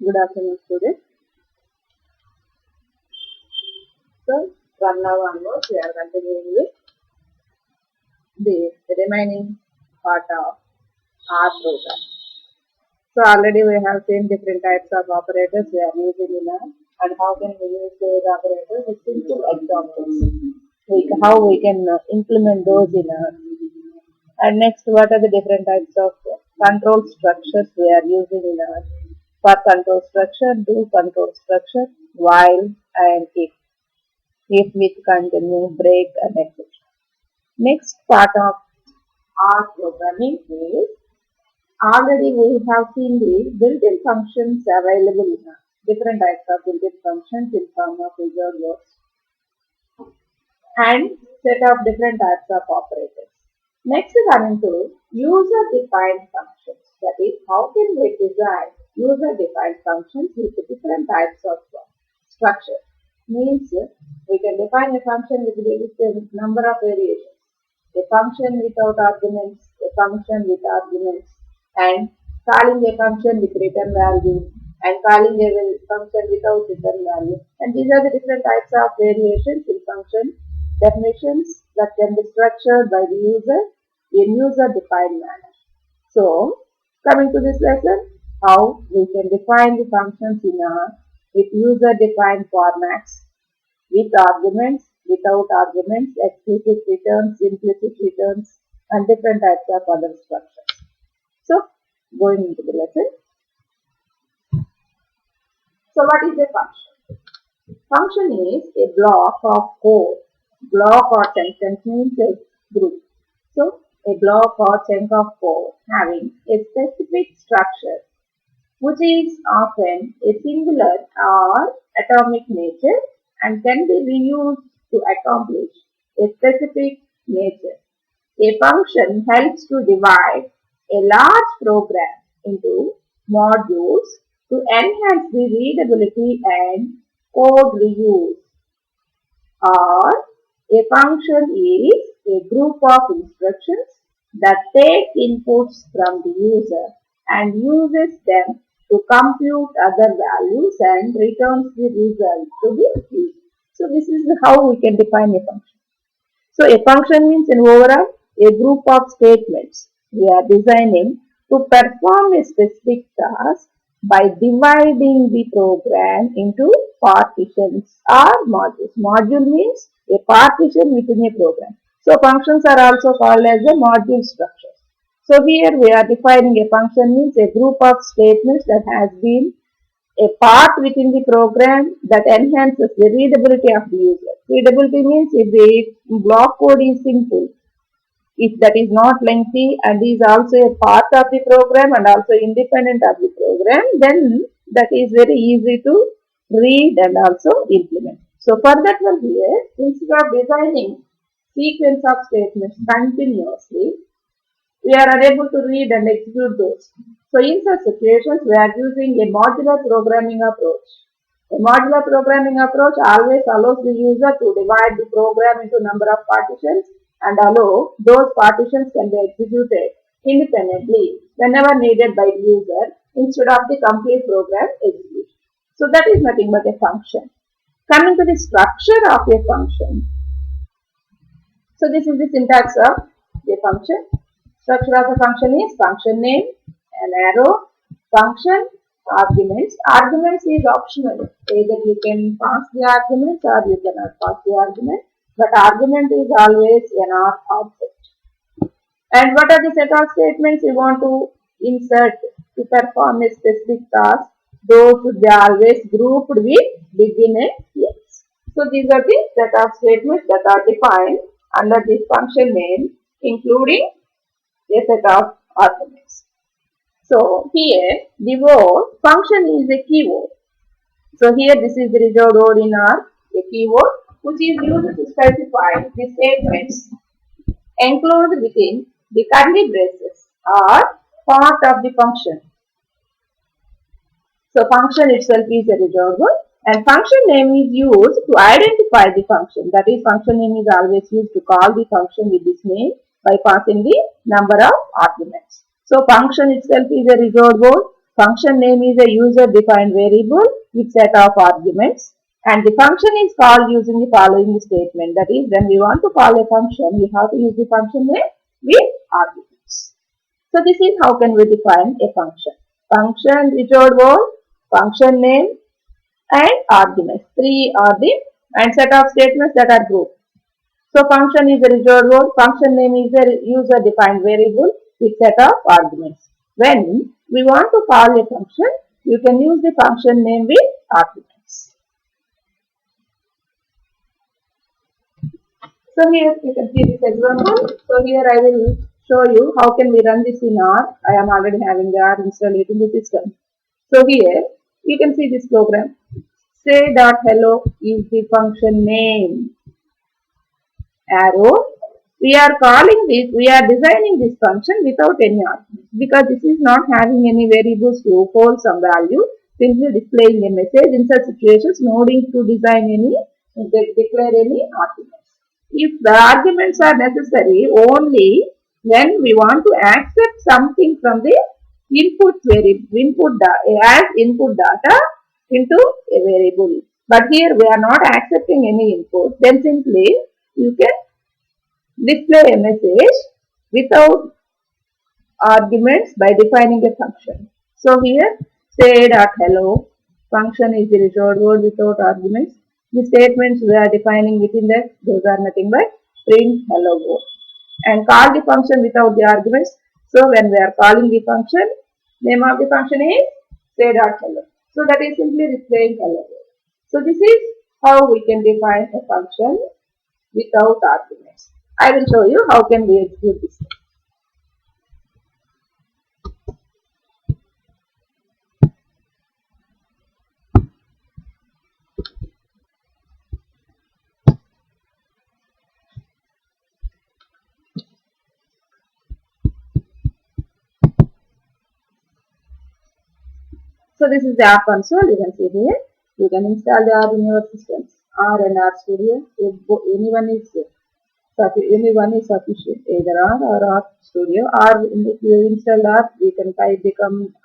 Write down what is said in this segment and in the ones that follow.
Good afternoon, students. So, from now onwards, we are continuing with the remaining part of our program. So, already we have seen different types of operators we are using in R, and how can we use those operators with simple examples. How we can implement those in R. And next, what are the different types of control structures we are using in R? For control structure, do control structure, while and if with continue, break, and etc. Next part of our programming is already we have seen the built-in functions available in R. Different types of built-in functions in form of reserved words and set of different types of operators. Next, coming to user-defined functions. That is, how can we design user-defined functions with different types of structure? Means we can define a function with a number of variations. A function without arguments, a function with arguments, and calling a function with return value, and calling a function without return value. And these are the different types of variations in function definitions that can be structured by the user in user-defined manner. So, coming to this lesson, how we can define the functions in R with user-defined formats, with arguments, without arguments, explicit returns, implicit returns, and different types of other structures. So, going into the lesson. So, what is a function? Function is a block of code. Block or sentence means a group. So, a block or chunk of code having a specific structure, which is often a singular or atomic nature and can be reused to accomplish a specific nature. A function helps to divide a large program into modules to enhance the readability and code reuse. Or a function is a group of instructions that take inputs from the user and uses them to compute other values and returns the result to the user. So, this is how we can define a function. So, a function means in overall a group of statements we are designing to perform a specific task by dividing the program into partitions or modules. Module means a partition within a program. So, functions are also called as a module structure. So, here we are defining a function means a group of statements that has been a part within the program that enhances the readability of the user. Readability means if the block code is simple, if that is not lengthy and is also a part of the program and also independent of the program, then that is very easy to read and also implement. So, for that one here, instead of designing sequence of statements continuously, we are unable to read and execute those. So, in such situations, we are using a modular programming approach. A modular programming approach always allows the user to divide the program into number of partitions and allow those partitions can be executed independently whenever needed by the user instead of the complete program execution. So, that is nothing but a function. Coming to the structure of a function. So, this is the syntax of a function. Structure of a function is function name, an arrow, function, arguments. Arguments is optional. Either you can pass the arguments or you cannot pass the argument. But argument is always an object. And what are the set of statements you want to insert to perform a specific task? Those should be always grouped with begin and else. So, these are the set of statements that are defined under this function name, including a set of arguments. So, here the word function is a keyword. So, here this is the reserved word in R, a keyword, which is used to specify the statements enclosed within the curly braces or part of the function. So, function itself is a reserved word and function name is used to identify the function. That is, function name is always used to call the function with this name by passing the number of arguments. So, function itself is a reserved word. Function name is a user-defined variable with set of arguments, and the function is called using the following statement. That is, when we want to call a function, we have to use the function name with arguments. So this is how can we define a function. Function without word, function name, and arguments. Three are the and set of statements that are grouped. So function is a reserved word, function name is a user-defined variable with set of arguments. When we want to call a function, you can use the function name with arguments. So here you can see this example. So here I will show you how can we run this in R. I am already having the R installed in the system. So here you can see this program. Say.hello is the function name. Arrow. We are designing this function without any arguments because this is not having any variables to hold some value, simply displaying a message. In such situations, no need to declare any arguments. If the arguments are necessary only when we want to accept something from the input data into a variable. But here we are not accepting any input, then simply you can display a message without arguments by defining a function. So here say.hello function is the reserved word without arguments. The statements we are defining within that, those are nothing but print hello world. And call the function without the arguments. So when we are calling the function, name of the function is say.hello. So that is simply displaying hello world. So this is how we can define a function without arguments. I will show you how can we execute this. So this is the app console. You can see here. You can install the R in your systems. R and R Studio. If anyone is sufficient. Either R or R Studio. R, if you install R, we can type the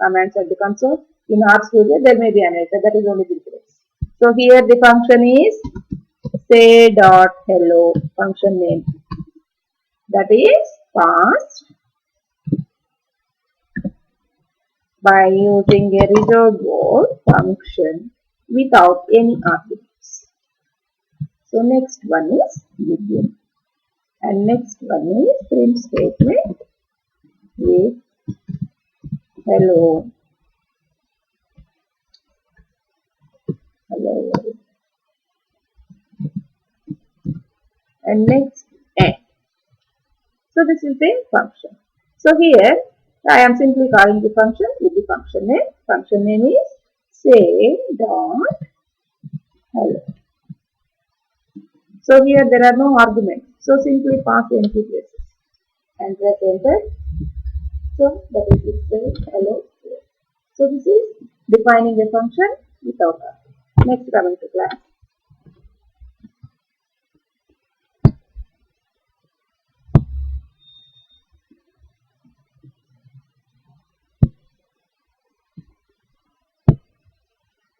commands at the console. In R Studio, there may be an editor. That is only the difference. So here the function is say.hello function name. That is passed by using a reserved word function without any arguments. So next one is begin. And next one is print statement with hello. Hello. And next end. So this is the function. So here I am simply calling the function with the function name. Function name is say.hello. So here there are no arguments. So simply pass empty places and press enter. So that is display hello. So this is defining a function without arguments. Next coming to class.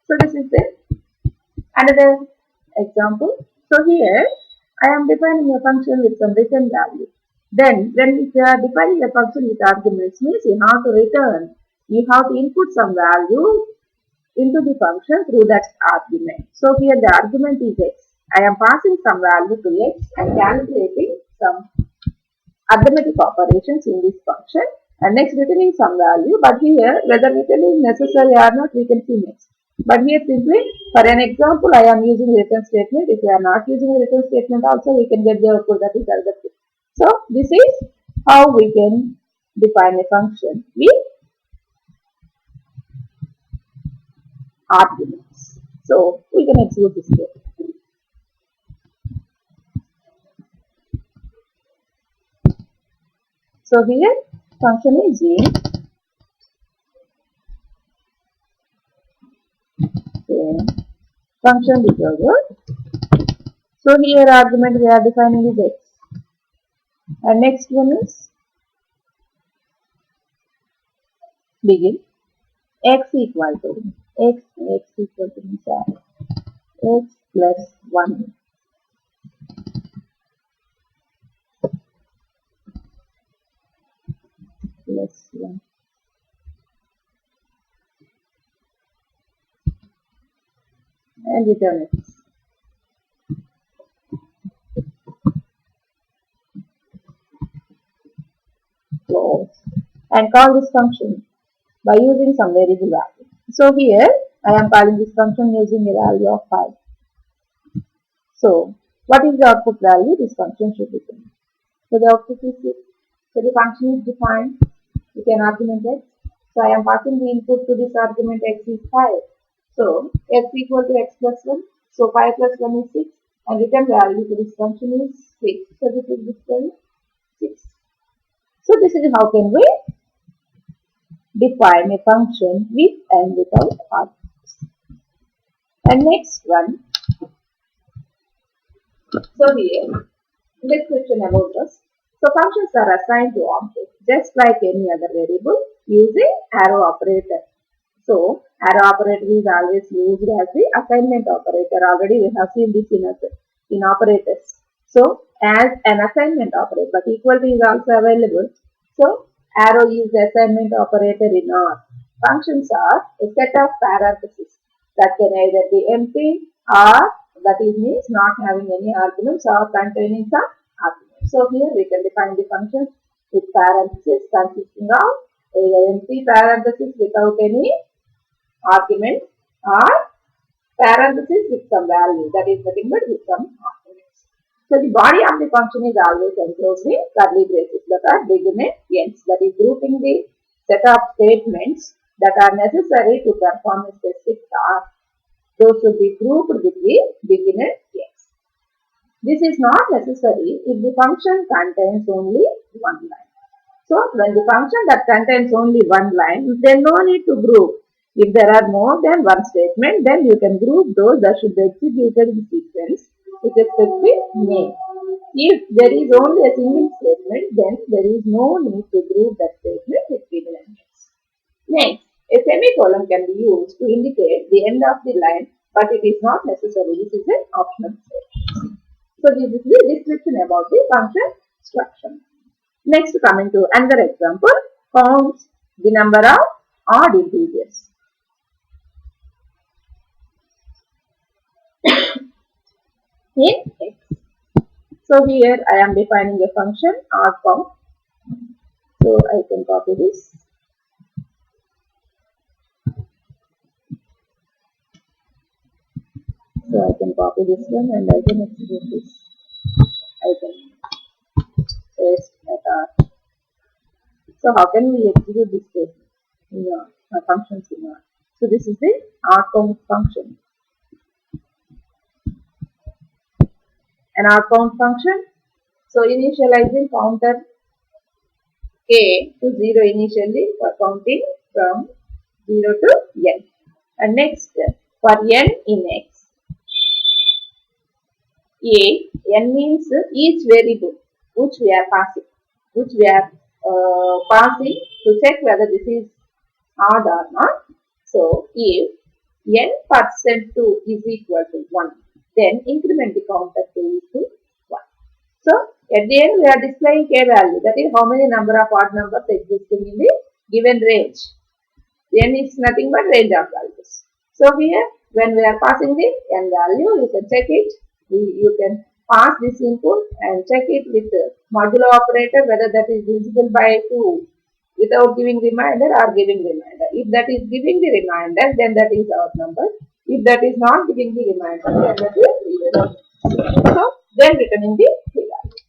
So this is another example. So here I am defining a function with some return value. Then when we are defining a function with arguments means you have to input some value into the function through that argument. So here the argument is x. I am passing some value to x and calculating some arithmetic operations in this function and next returning some value. But here whether return is necessary or not we can see next. But here simply for an example I am using return statement. If we are not using a return statement also we can get the output, that is other thing. So this is how we can define a function with arguments. So we can execute this code. So here function is function is over. So here argument we are defining is x. And next one is begin. x equal to x equal to x plus 1 plus 1 and return x. Close and call this function by using some variable value. So here I am calling this function using a value of 5. So what is the output value this function should return? So the output is 6. So the function is defined with an argument x. So I am passing the input to this argument x is 5. So x equal to x plus 1. So 5 plus 1 is 6 and return value to this function is 6. So this is different 6. So this is how can we define a function with and without arguments. And next one. So here description about this. So functions are assigned to objects just like any other variable using arrow operator. So arrow operator is always used as the assignment operator. Already we have seen this in operators. So as an assignment operator, but equal to is also available. So arrow is the assignment operator in R. Functions are a set of parentheses that can either be empty or that is means not having any arguments or containing some arguments. So here we can define the functions with parentheses consisting of either empty parentheses without any argument or parentheses with some value, that is nothing but with some arguments. So the body of the function is always enclosed in curly braces that are begin and ends, that is grouping the set of statements that are necessary to perform a specific task. Those should be grouped between begin and ends. This is not necessary if the function contains only one line. So when the function that contains only one line, then no need to group. If there are more than one statement, then you can group those that should be executed in sequence with a specific name. If there is only a single statement, then there is no need to group that statement with given names. Next, a semicolon can be used to indicate the end of the line, but it is not necessary. This is an optional statement. So this is the description about the function structure. Next, coming to another example, counts the number of odd integers. In x. So here I am defining a function odd count. So I can copy this. So I can copy this one and I can execute this. I can paste at R. So how can we execute this statement in our functions in R? So this is the odd count function. An odd count function. So initializing counter k to 0 initially for counting from 0 to n. And next for n in x. N means each variable which we are passing, to check whether this is odd or not. So if n%2 is equal to 1, then increment the counter k to 1. So at the end we are displaying k value, that is how many number of odd numbers existing in the given range. N is nothing but range of values. So here when we are passing the n value, you can check it. You can pass this input and check it with the modulo operator whether that is divisible by 2 without giving reminder or giving reminder. If that is giving the reminder, then that is odd number. If that is not giving the reminder, then that is even. So then returning the value.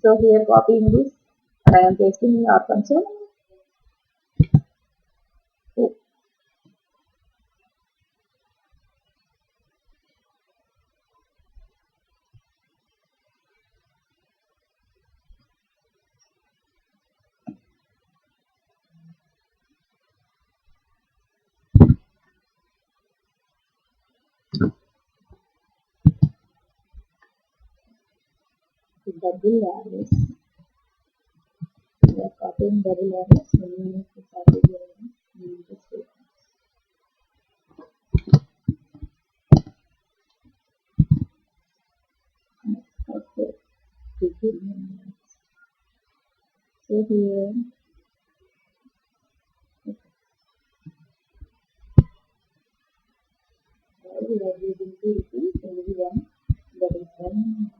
So here copying this, I am pasting in our function. Double arrows. are copying double arrows when you need to copy the statements. Okay. So here, we are using two things, only one, that is one.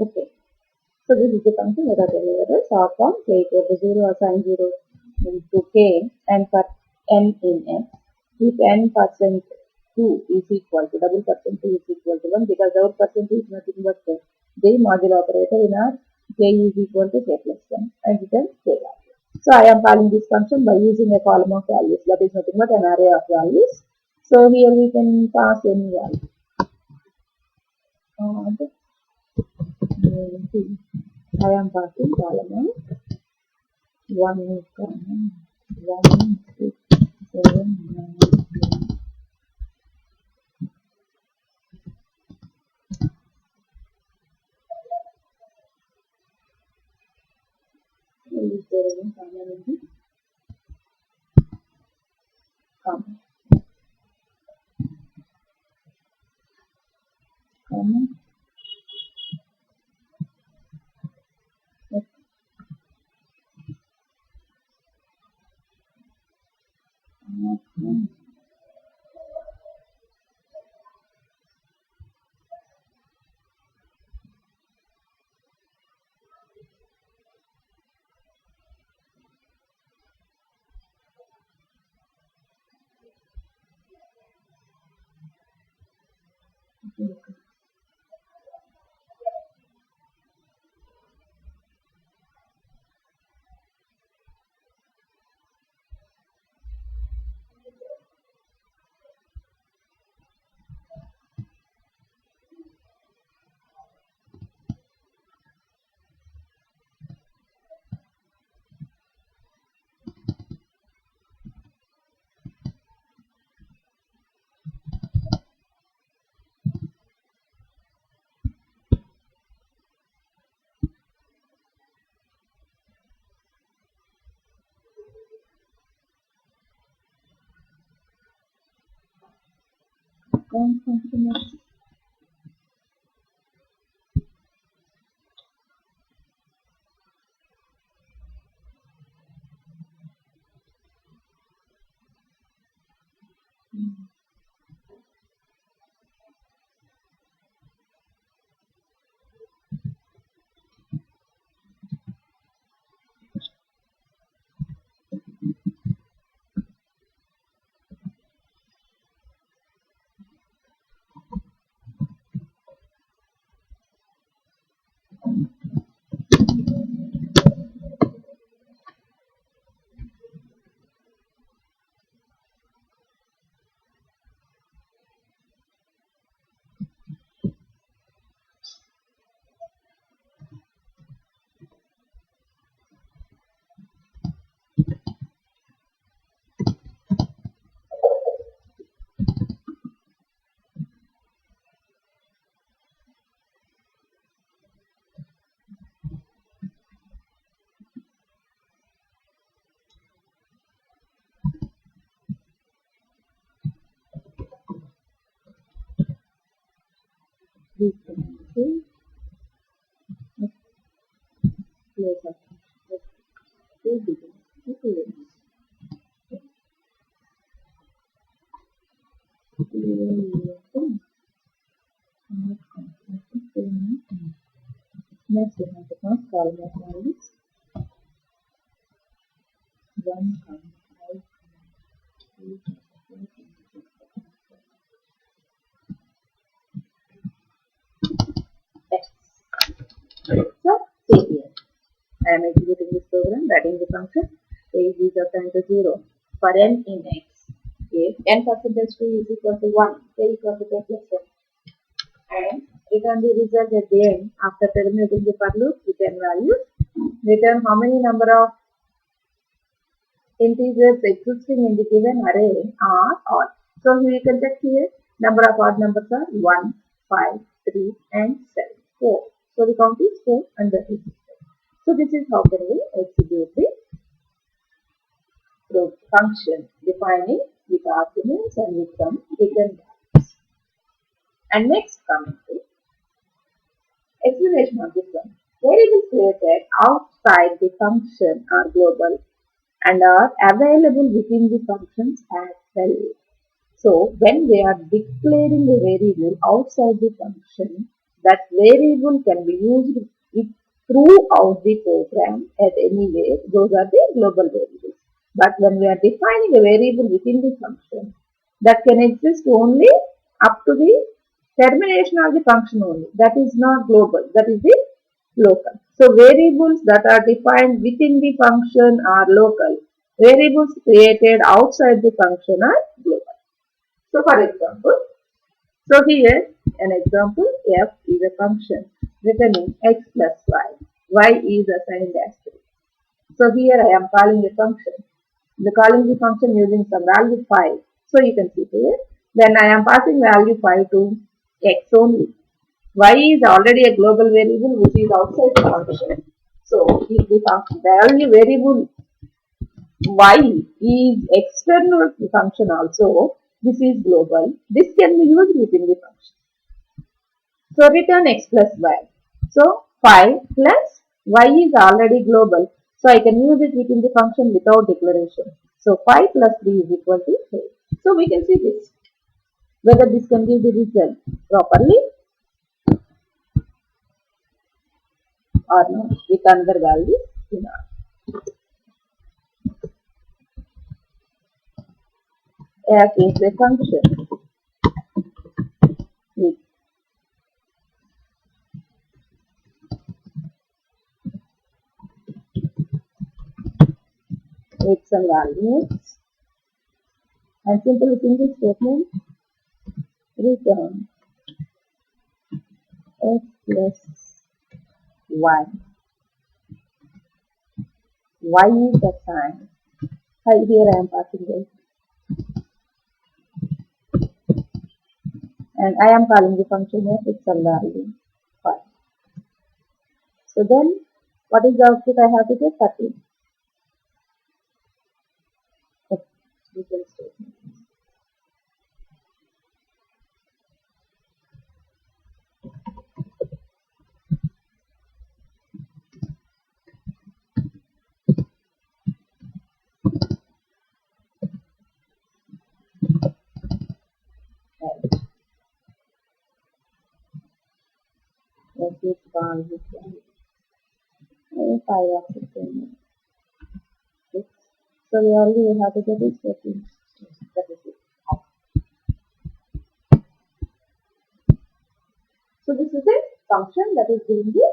Okay. So this is the function that are delivered short form k equal to 0 assign 0 into k and for n in x. If n percent 2 is equal to double percent 2 is equal to 1 because our percent is nothing but the modulo operator in our k is equal to k plus 1 and return k value. So I am calling this function by using a column of values that is nothing but an array of values. So here we can pass any value. I am passing column 1, 6, 7, 9, 10. Is there any comma in this? Comma. Comma. Next, we have the first column of values 1, 5, 2, 4, 5, 6, 7, 8. So see here, I am executing this program, writing the function a is assigned to 0 for n in x. If n percentage 2 is equal to 1, k is equal to k plus 1, and return the result at the end after terminating the for loop with n values. Return how many number of integers existing in the given array are odd. So we can check here, number of odd numbers are 1, 5, 3 and 7, 4. So the count is 4 and that is 7. So this is how can we execute the function defining with arguments and with some return values. And next coming to explanation of this one. Variables created outside the function are global and are available within the functions as well. So when we are declaring a variable outside the function, that variable can be used throughout the program at any way. Those are the global variables. But when we are defining a variable within the function, that can exist only up to the termination of the function only. That is not global. That is the local. So variables that are defined within the function are local. Variables created outside the function are global. So for example, so here an example, f is a function returning x plus y is assigned as 3. So here I am calling a function. Calling the function using some value 5. So you can see here, then I am passing value 5 to x only. Y is already a global variable which is outside the function. So if the value variable y is external to the function also, this is global. This can be used within the function. So return x plus y. So 5 plus y is already global. So I can use it within the function without declaration. So 5 plus 3 is equal to 8. So we can see this. Whether this can give the result properly or not with another value in R. F is a function with some values and simple single statement return x plus y. Y is assigned. Here I am passing it. And I am calling the function f with some value 5. So then what is the output I have to get? 13. Okay. Simple statement. Let's use this value. 5 of 15. So we already have to get is 14. That is it. So this is a function that is giving the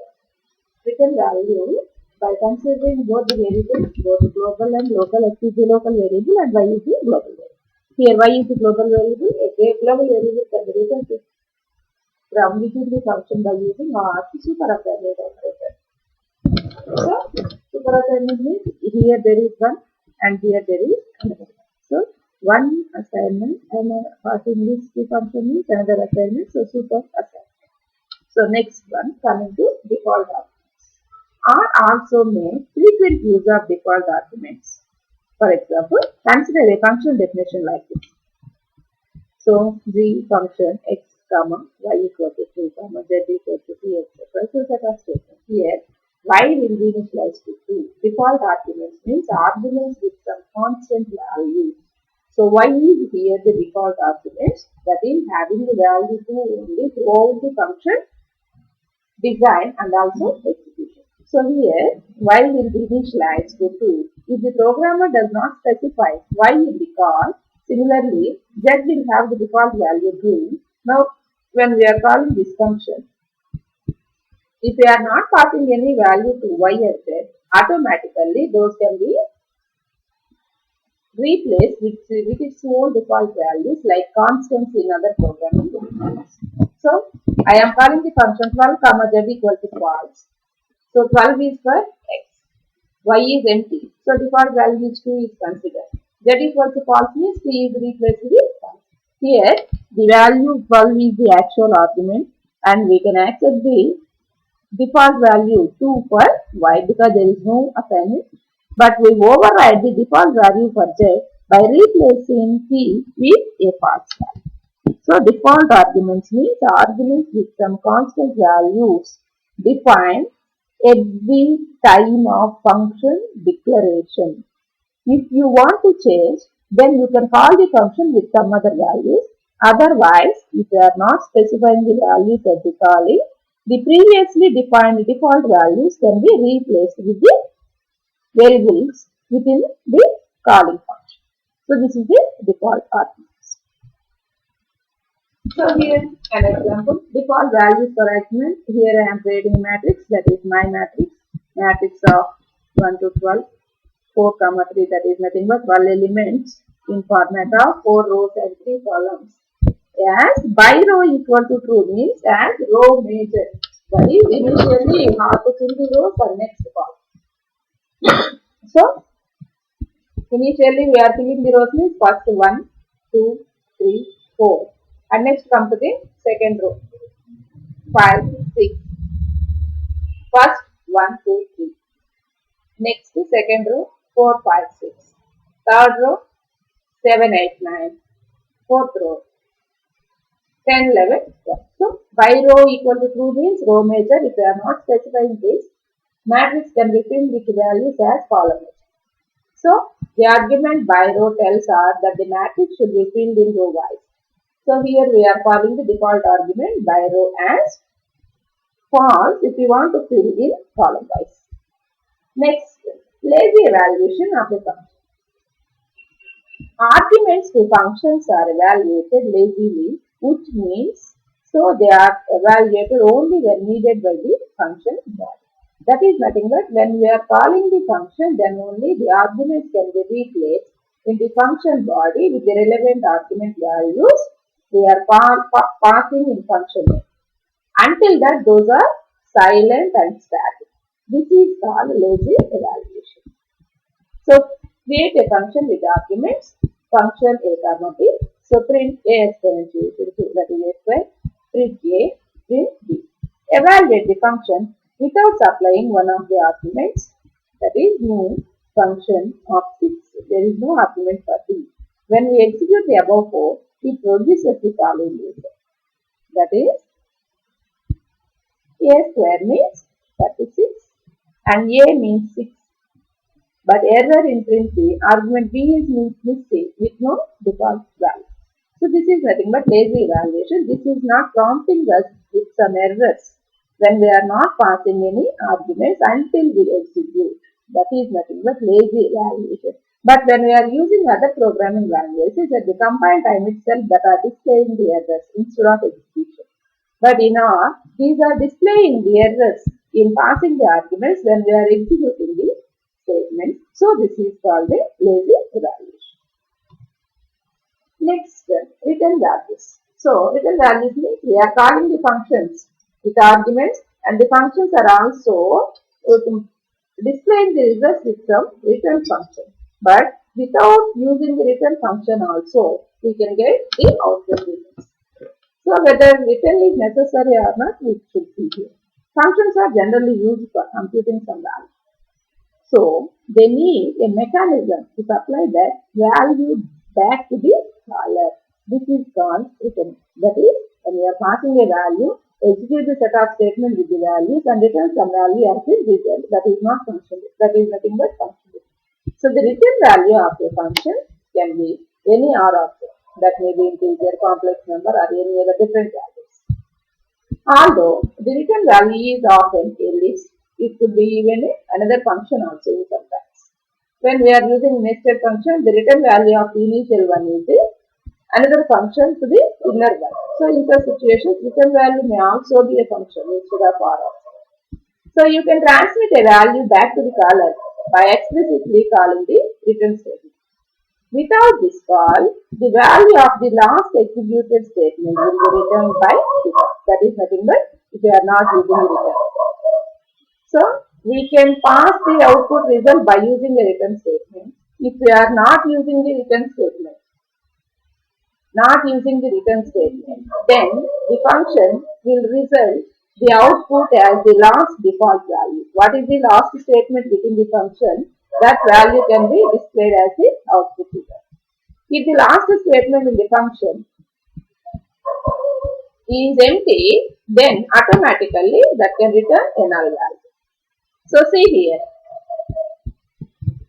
return value by considering both the variables, both global and local. X is the local variable and y is the global variable. Here y is the global variable. A global variable can be written from within the function by using our superassignment operator. So superassignment means here there is one and here there is another. So one assignment and passing this to function means another assignment. So super assignment. So next one, coming to default arguments. R also makes frequent use of default arguments. For example, consider a function definition like this. So the function x comma y equal to 2 comma z equal to 2 etc. So set of statements. Here y will be initialized to 2. Default arguments means arguments with some constant value. So y is here the default argument, that is having the value 2 only throughout the function design and also execution. So here y will be initialized to 2. If the programmer does not specify y because similarly z will have the default value 2. Now when we are calling this function, If we are not passing any value to y or z, automatically those can be replaced with its own default values like constants in other programming languages. So, I am calling the function 12 comma z equal to false. So, 12 is for x, y is empty. So, default value is 2 is considered. Z equal to false means 3 is replaced with false. Here, the value 12 is the actual argument and we can accept the default value 2 for y because there is no assignment. But we override the default value for z by replacing p with a false value. So default arguments means arguments with some constant values defined at the time of function declaration. If you want to change, then you can call the function with some other values. Otherwise, if you are not specifying the values at the calling, the previously defined default values can be replaced with the variables within the calling function. So this is the default arguments. So here an example, default values for argument. Here I am creating a matrix, that is my matrix, matrix of 1 to 12, 4 comma 3, that is nothing but 12 elements in format of 4 rows and 3 columns. As by row equal to true means as row major. That is initially you have to fill the rows or next column. So initially we are filling the rows means first 1, 2, 3, 4 and next come to the second row 5, 6. First 1, 2, 3. Next second row 4, 5, 6. Third row 7, 8, 9. Fourth row 10, 11, 12. So, by row equal to true means row major. If you are not specifying this, matrix can be filled with values as column major. So, the argument by row tells us that the matrix should be filled in row wise. So, here we are calling the default argument by row as false if you want to fill in column wise. Next, lazy evaluation of the function. Arguments to functions are evaluated lazily, which means so they are evaluated only when needed by the function body. That is nothing but when we are calling the function, then only the arguments can be replaced in the function body with the relevant argument values we are passing in function name. Until that, those are silent and static. This is called lazy evaluation. So, create a function with arguments, function a comma b. So, print a exponential equal to, that is a square, print a, print b. Evaluate the function without supplying one of the arguments, that is new function of 6. There is no argument for b. When we execute the above code, it produces the following result. That is, a square means 36 and a means 6. But error in print B, argument B is missing with no default value. So this is nothing but lazy evaluation. This is not prompting us with some errors when we are not passing any arguments until we execute. That is nothing but lazy evaluation. But when we are using other programming languages, at the compile time itself that are displaying the errors instead of execution. But in R, these are displaying the errors in passing the arguments when we are executing the statement. So this is called a lazy evaluation. Next, return values. So return values means we are calling the functions with arguments and the functions are also displaying the results with some return function. But without using the return function also, we can get the output results. So whether return is necessary or not, we should see here. Functions are generally used for computing some value. So they need a mechanism to supply that value back to the caller. This is called return. That is, when we are passing a value, execute the set of statements with the values and return some value as a result. That is not function. That is nothing but function. So the return value of a function can be any R of it. That may be integer, complex number or any other different values. Although the return value is often a list, it could be even another function also sometimes. When we are using nested function, the return value of the initial one is another function to the inner one. So in such situations, return value may also be a function instead of R. So you can transmit a value back to the caller by explicitly calling the return statement. Without this call, the value of the last executed statement will be returned by default. That is nothing but if we are not using the return. So we can pass the output result by using a return statement. If we are not using the return statement, then the function will result the output as the last default value. What is the last statement within the function? That value can be displayed as the output result. If the last statement in the function is empty, then automatically that can return a null value. So see here.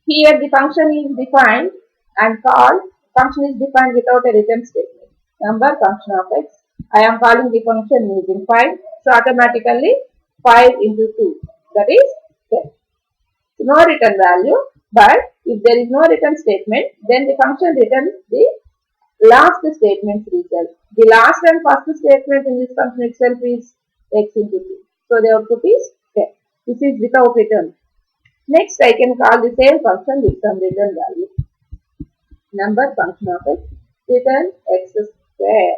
Here the function is defined and called. Function is defined without a return statement. Number function of x. I am calling the function using 5. So automatically 5 into 2, that is 10. So no return value, but if there is no return statement, then the function returns the last statement's result. The last and first statement in this function itself is x into 2. So the output is 10. This is without return. Next, I can call the same function with some return value. Number function of x, return x square.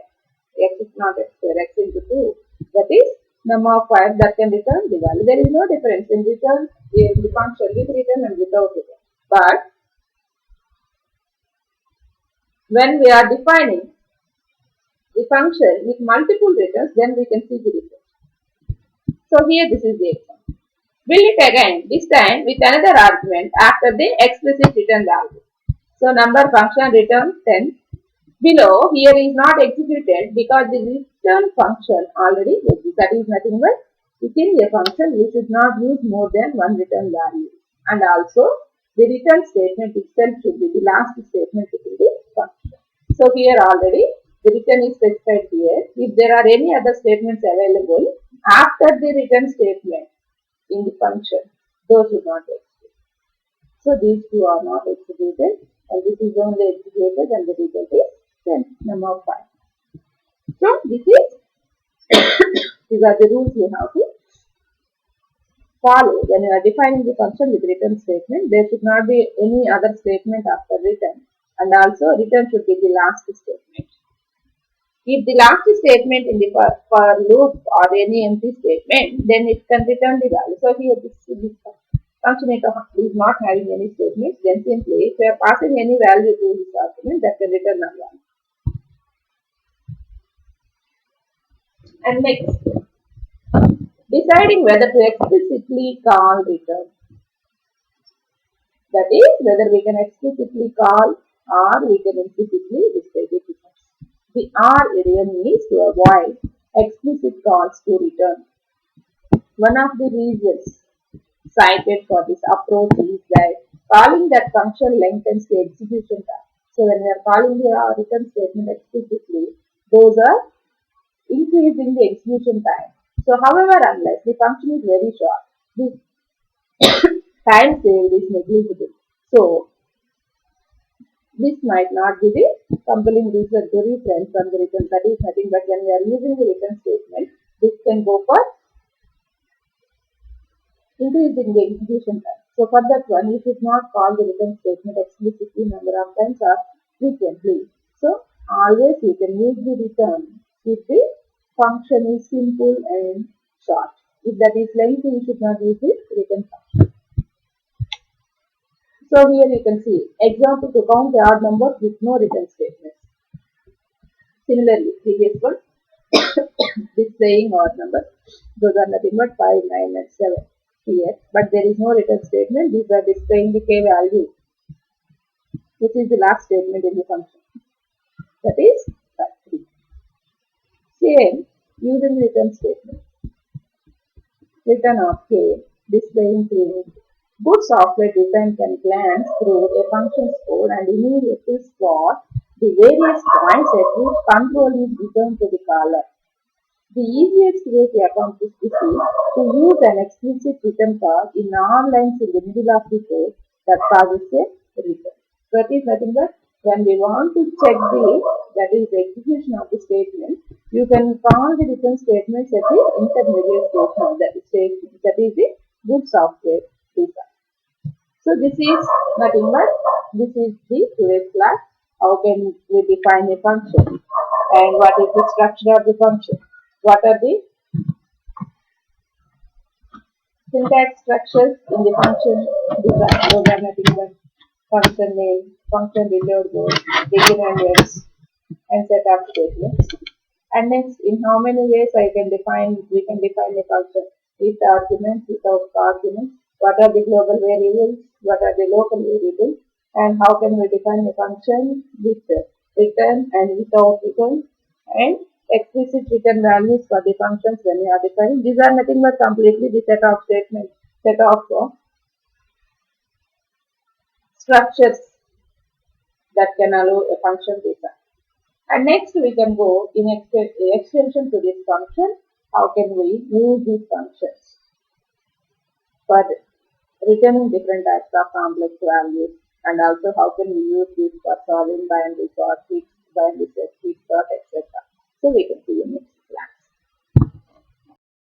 X is not x square, x into 2. That is number of 5 that can return the value. There is no difference in return in the function with return and without return. But when we are defining the function with multiple returns, then we can see the return. So here this is the example. Build it again, this time with another argument after the explicit return value. So number function returns 10. Below here is not executed because the return function already exists. That is nothing but within a function we should not use more than one return value. And also the return statement itself should be the last statement within the function. So here already the return is specified here. If there are any other statements available after the return statement in the function, those should not execute. So these two are not executed and this is only executed and the result is 10, number of 5. So these are the rules you have to follow when you are defining the function with return statement. There should not be any other statement after return, and also return should be the last statement. If the last statement in the for loop or any empty statement, then it can return the value. So here this function is not having any statements, then simply if we are passing any value to this argument, that can return a value. And next, deciding whether to explicitly call return. That is, whether we can explicitly call or we can implicitly display the return. The R idiom is to avoid explicit calls to return. One of the reasons cited for this approach is that calling that function lengthens the execution time. So when we are calling the return statement explicitly, those are increasing the execution time. So however, unless the function is very short, the time saved is negligible. So this might not be the compelling reason to return from the return. That is nothing but when we are using the return statement, this can go for increasing the execution time. So for that one, you should not call the return statement explicitly number of times or frequently. So always you can use the return if the function is simple and short. If that is lengthy, you should not use the return function. So here you can see example to count the odd numbers with no return statements. Similarly, previous one displaying odd numbers. Those are nothing but 5, 9 and 7 here. But there is no return statement. These are displaying the k value, which is the last statement in the function. That is 3. Same using return statement. Return of k displaying 3. Good software design can glance through a function's code and immediately spot the various points at which control is returned to the caller. The easiest way to accomplish this is to use an explicit return call in all lines in the middle of the code that causes a return. So it is nothing but when we want to check the execution of the statement, You can call the different statements at the intermediate stage now. That is the good software design. So this is nothing but this is the today's class. How can we define a function and what is the structure of the function? What are the syntax structures in the function design? Those are nothing but function name, function detailed goal, begin and ends, and set up statements. And next, in how many ways we can define a function with arguments, without arguments, what are the global variables, what are the local variables, and how can we define a function with return and without return, and explicit return values for the functions when we are defining. These are nothing but completely the set of statements, set of structures that can allow a function design. And next we can go in extension to this function. How can we use these functions for returning different types of complex values, and also how can we use this for solving binary sort, binary set, sort, etc. So we can